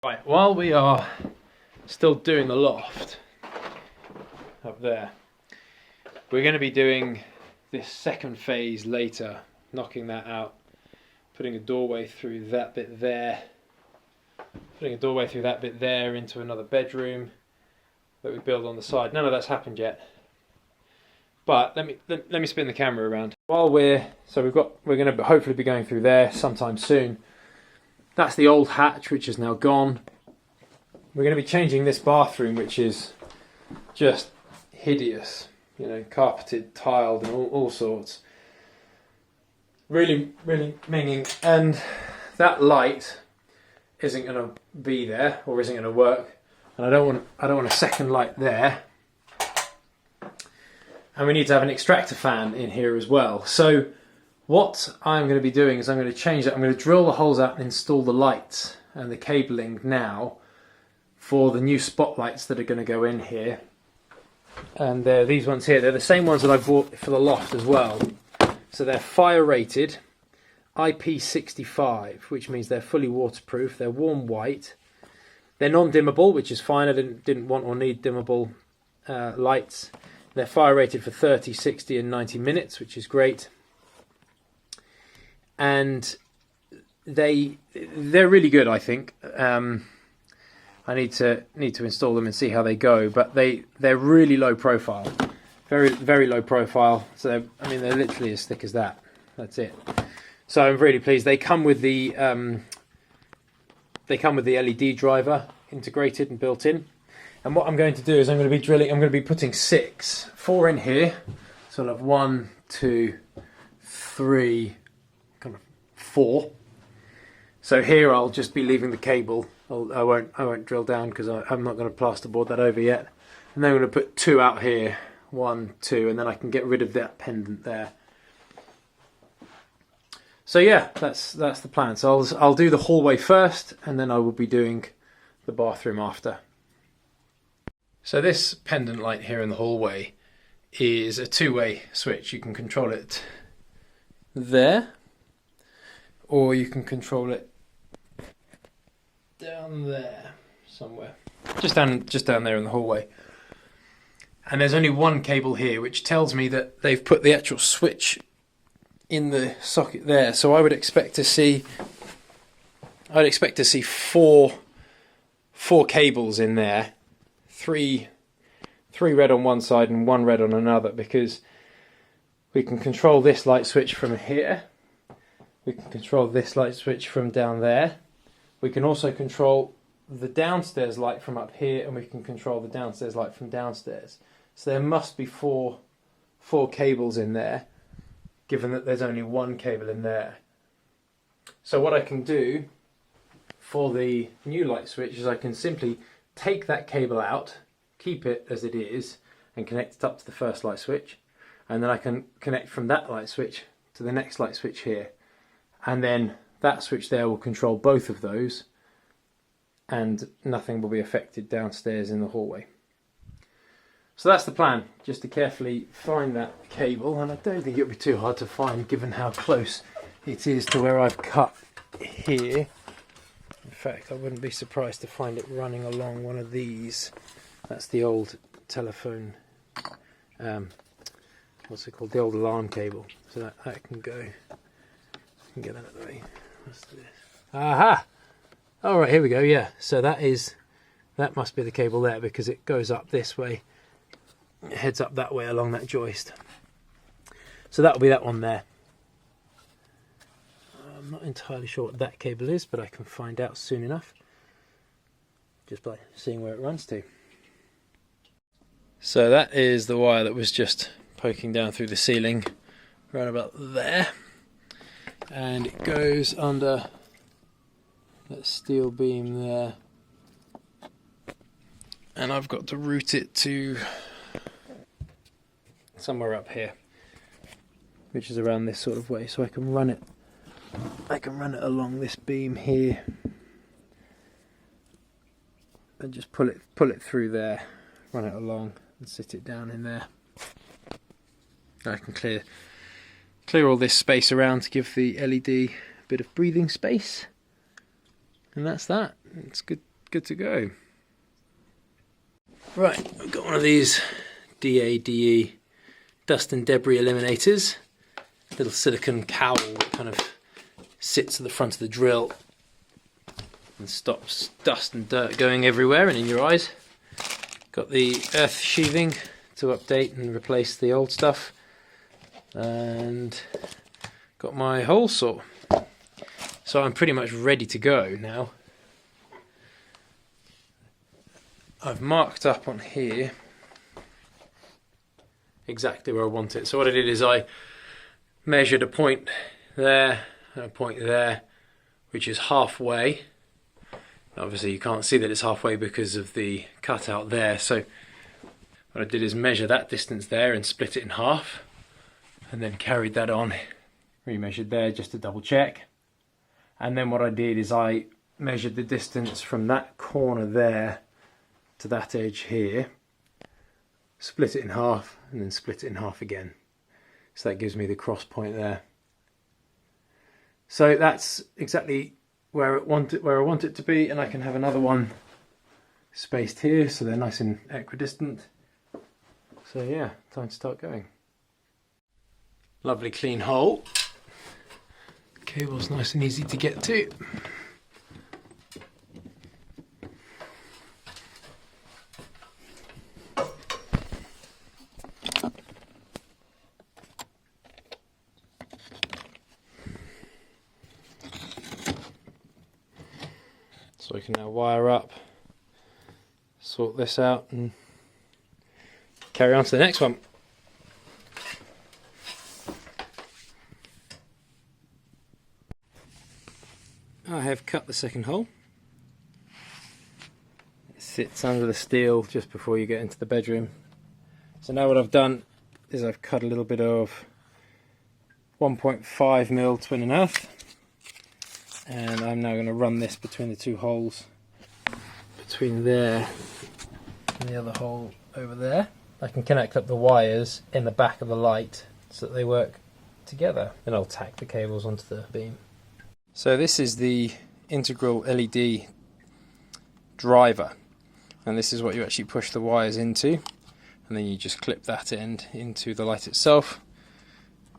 Right, while we are still doing the loft up there, we're going to be doing this second phase later, knocking that out, putting a doorway through that bit there, into another bedroom that we build on the side. None of that's happened yet, but let me spin the camera around. While we're going to hopefully be going through there sometime soon. That's the old hatch, which is now gone. We're going to be changing this bathroom, which is just hideous, you know, carpeted, tiled, and all sorts. Really, really minging. And that light isn't going to be there, or isn't going to work. And I don't want a second light there. And we need to have an extractor fan in here as well. So what I'm going to be doing is I'm going to change that. I'm going to drill the holes out and install the lights and the cabling now for the new spotlights that are going to go in here. And they're these ones here. They're the same ones that I bought for the loft as well. So they're fire rated IP65, which means they're fully waterproof. They're warm white. They're non-dimmable, which is fine. I didn't want or need dimmable lights. They're fire rated for 30, 60 and 90 minutes, which is great. And they're really good, I think. I need to install them and see how they go, but they're really low profile, very, very low profile. So they're literally as thick as that. That's it. So I'm really pleased. They come with the LED driver integrated and built in. And what I'm going to do is I'm going to be putting 4 in here. So I'll have 1, 2, 3. 4. So here I'll just be leaving the cable. I won't drill down because I'm not going to plasterboard that over yet. And then I'm going to put 2 out here, 1, 2, and then I can get rid of that pendant there. So yeah, that's the plan. So I'll do the hallway first, and then I will be doing the bathroom after. So this pendant light here in the hallway is a 2-way switch. You can control it there, or you can control it down there somewhere, just down there in the hallway. And there's only one cable here, which tells me that they've put the actual switch in the socket there. So I would expect to see four cables in there, three red on one side and 1 red on another, because we can control this light switch from here. We can control this light switch from down there. We can also control the downstairs light from up here, and we can control the downstairs light from downstairs. So there must be four cables in there, given that there's only 1 cable in there. So what I can do for the new light switch is I can simply take that cable out, keep it as it is, and connect it up to the first light switch. And then I can connect from that light switch to the next light switch here. And then that switch there will control both of those, and nothing will be affected downstairs in the hallway. So that's the plan, just to carefully find that cable, and I don't think it'll be too hard to find given how close it is to where I've cut here. In fact, I wouldn't be surprised to find it running along one of these. That's the old telephone, what's it called, the old alarm cable. So that can go. Get that out of the way. Let's do this. Aha! All right, here we go. Yeah, so that must be the cable there, because it goes up this way, it heads up that way along that joist. So that'll be that one there. I'm not entirely sure what that cable is, but I can find out soon enough, just by seeing where it runs to. So that is the wire that was just poking down through the ceiling, right about there. And it goes under that steel beam there, and I've got to route it to somewhere up here, which is around this sort of way, so I can run it along this beam here and just pull it through there, run it along and sit it down in there. I can clear all this space around to give the LED a bit of breathing space, and that's that. It's good good to go. Right, I've got one of these DADE dust and debris eliminators. Little silicone cowl that kind of sits at the front of the drill and stops dust and dirt going everywhere and in your eyes. Got the earth sheathing to update and replace the old stuff, and got my hole saw. So I'm pretty much ready to go now. I've marked up on here exactly where I want it. So what I did is I measured a point there and a point there, which is halfway. Obviously you can't see that it's halfway because of the cutout there, so what I did is measure that distance there and split it in half, and then carried that on, remeasured there just to double check. And then what I did is I measured the distance from that corner there to that edge here, split it in half, and then split it in half again. So that gives me the cross point there. So that's exactly where I want it to be, and I can have another one spaced here so they're nice and equidistant. So yeah, time to start going. Lovely clean hole. Cable's nice and easy to get to. So I can now wire up, sort this out, and carry on to the next one. I have cut the second hole. It sits under the steel just before you get into the bedroom. So now what I've done is I've cut a little bit of 1.5mm twin and earth. And I'm now going to run this between the two holes, between there and the other hole over there. I can connect up the wires in the back of the light so that they work together. Then I'll tack the cables onto the beam. So this is the integral LED driver, and this is what you actually push the wires into, and then you just clip that end into the light itself,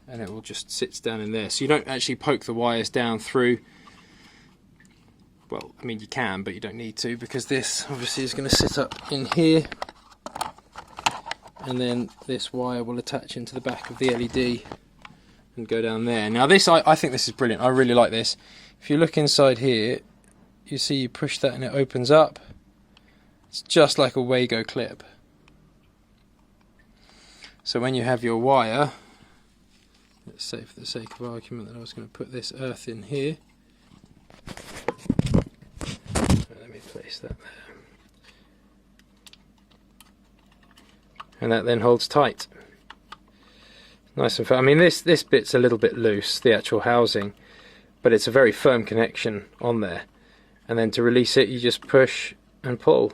and it will just sit down in there. So you don't actually poke the wires down through. Well, I mean you can, but you don't need to, because this obviously is going to sit up in here, and then this wire will attach into the back of the LED and go down there. Now this, I think this is brilliant. I really like this. If you look inside here, you see you push that and it opens up. It's just like a Wago clip. So when you have your wire, let's say for the sake of argument that I was going to put this earth in here. Let me place that there. And that then holds tight. Nice and firm. I mean this bit's a little bit loose, the actual housing, but it's a very firm connection on there. And then to release it you just push and pull.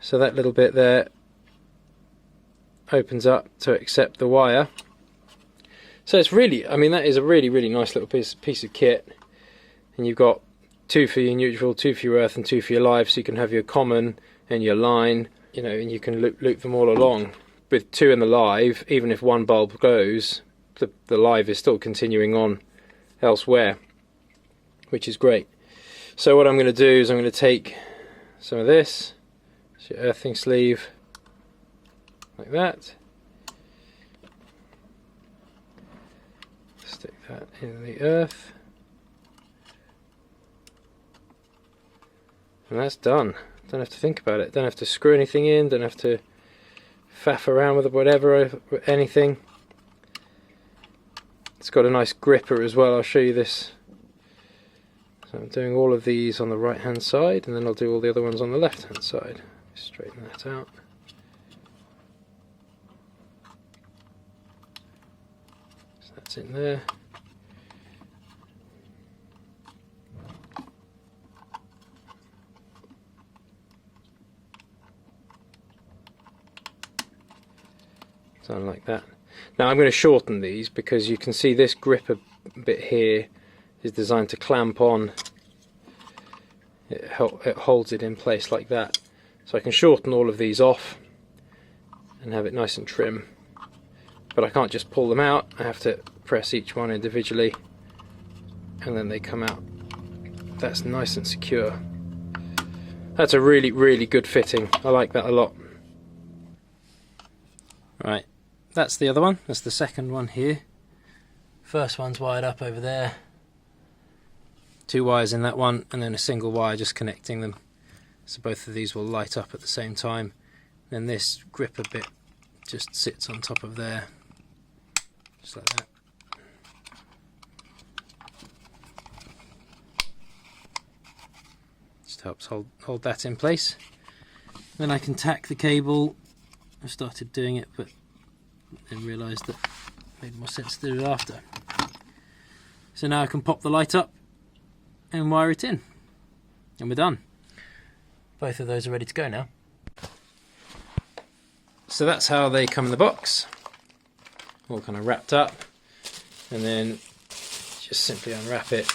So that little bit there opens up to accept the wire. So it's really, I mean that is a really nice little piece of kit. And you've got 2 for your neutral, 2 for your earth and 2 for your live, so you can have your common and your line, you know, and you can loop them all along. With 2 in the live, even if one bulb goes, the live is still continuing on elsewhere, which is great. So what I'm going to do is I'm going to take some of this, it's your earthing sleeve, like that. Stick that in the earth. And that's done. Don't have to think about it. Don't have to screw anything in, don't have to faff around with it, whatever, anything. It's got a nice gripper as well. I'll show you this. So I'm doing all of these on the right hand side, and then I'll do all the other ones on the left hand side. Straighten that out. So that's in there. Something like that. Now I'm going to shorten these because you can see this gripper bit here is designed to clamp on it holds it in place like that. So I can shorten all of these off and have it nice and trim, but I can't just pull them out. I have to press each one individually and then they come out. That's nice and secure. That's a really, really good fitting. I like that a lot. Right, that's the other one. That's the second one here. First one's wired up over there. 2 wires in that one, and then a single wire just connecting them. So both of these will light up at the same time. Then this gripper bit just sits on top of there, just like that. Just helps hold that in place. Then I can tack the cable. I started doing it, but then realised that it made more sense to do it after. So now I can pop the light up and wire it in, and we're done. Both of those are ready to go now. So that's how they come in the box, all kind of wrapped up, and then just simply unwrap it,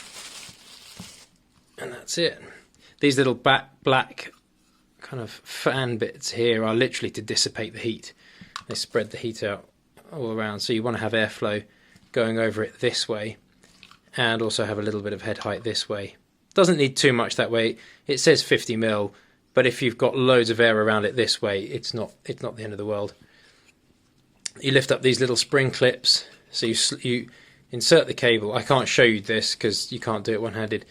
and that's it. These little black kind of fan bits here are literally to dissipate the heat. They spread the heat out all around, so you want to have airflow going over it this way, and also have a little bit of head height this way. Doesn't need too much that way. It says 50 mil, but if you've got loads of air around it this way, it's not the end of the world. You lift up these little spring clips, so you insert the cable. I can't show you this because you can't do it one-handed.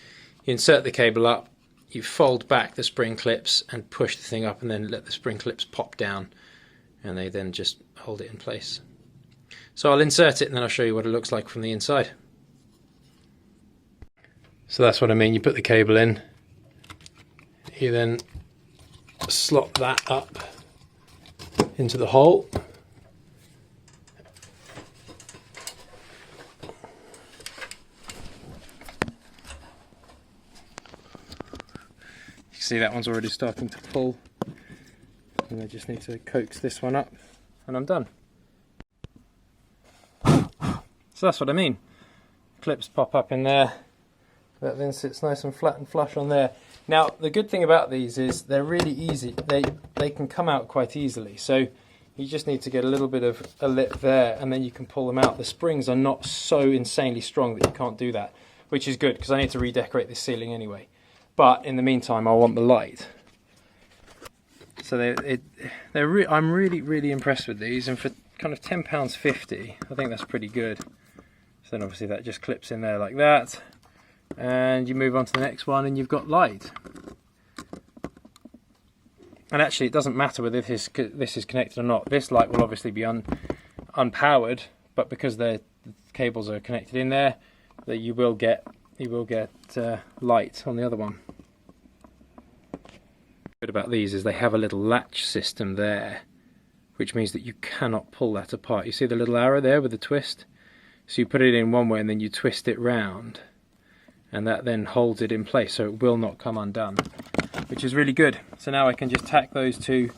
You insert the cable up, you fold back the spring clips and push the thing up, and then let the spring clips pop down, and they then just hold it in place. So I'll insert it and then I'll show you what it looks like from the inside. So that's what I mean. You put the cable in, you then slot that up into the hole, you see that one's already starting to pull, and I just need to coax this one up and I'm done. So that's what I mean. Clips pop up in there. That then sits nice and flat and flush on there. Now the good thing about these is they're really easy. They can come out quite easily. So you just need to get a little bit of a lip there, and then you can pull them out. The springs are not so insanely strong that you can't do that, which is good because I need to redecorate this ceiling anyway. But in the meantime, I want the light. So I'm really impressed with these, and for kind of £10.50, I think that's pretty good. So then obviously that just clips in there like that. And you move on to the next one and you've got light. And actually it doesn't matter whether this is connected or not. This light will obviously be unpowered, but because the cables are connected in there, that you will get light on the other one. Good about these is they have a little latch system there, which means that you cannot pull that apart. You see the little arrow there with the twist? So you put it in one way and then you twist it round, and that then holds it in place so it will not come undone, which is really good. So now I can just tack those 2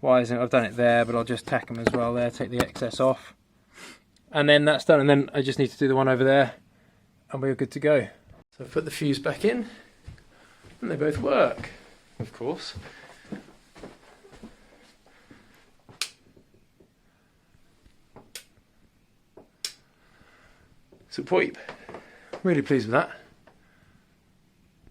wires in. I've done it there, but I'll just tack them as well there, take the excess off, and then that's done. And then I just need to do the one over there and we're good to go. So I've put the fuse back in and they both work, of course. So Poip, really pleased with that.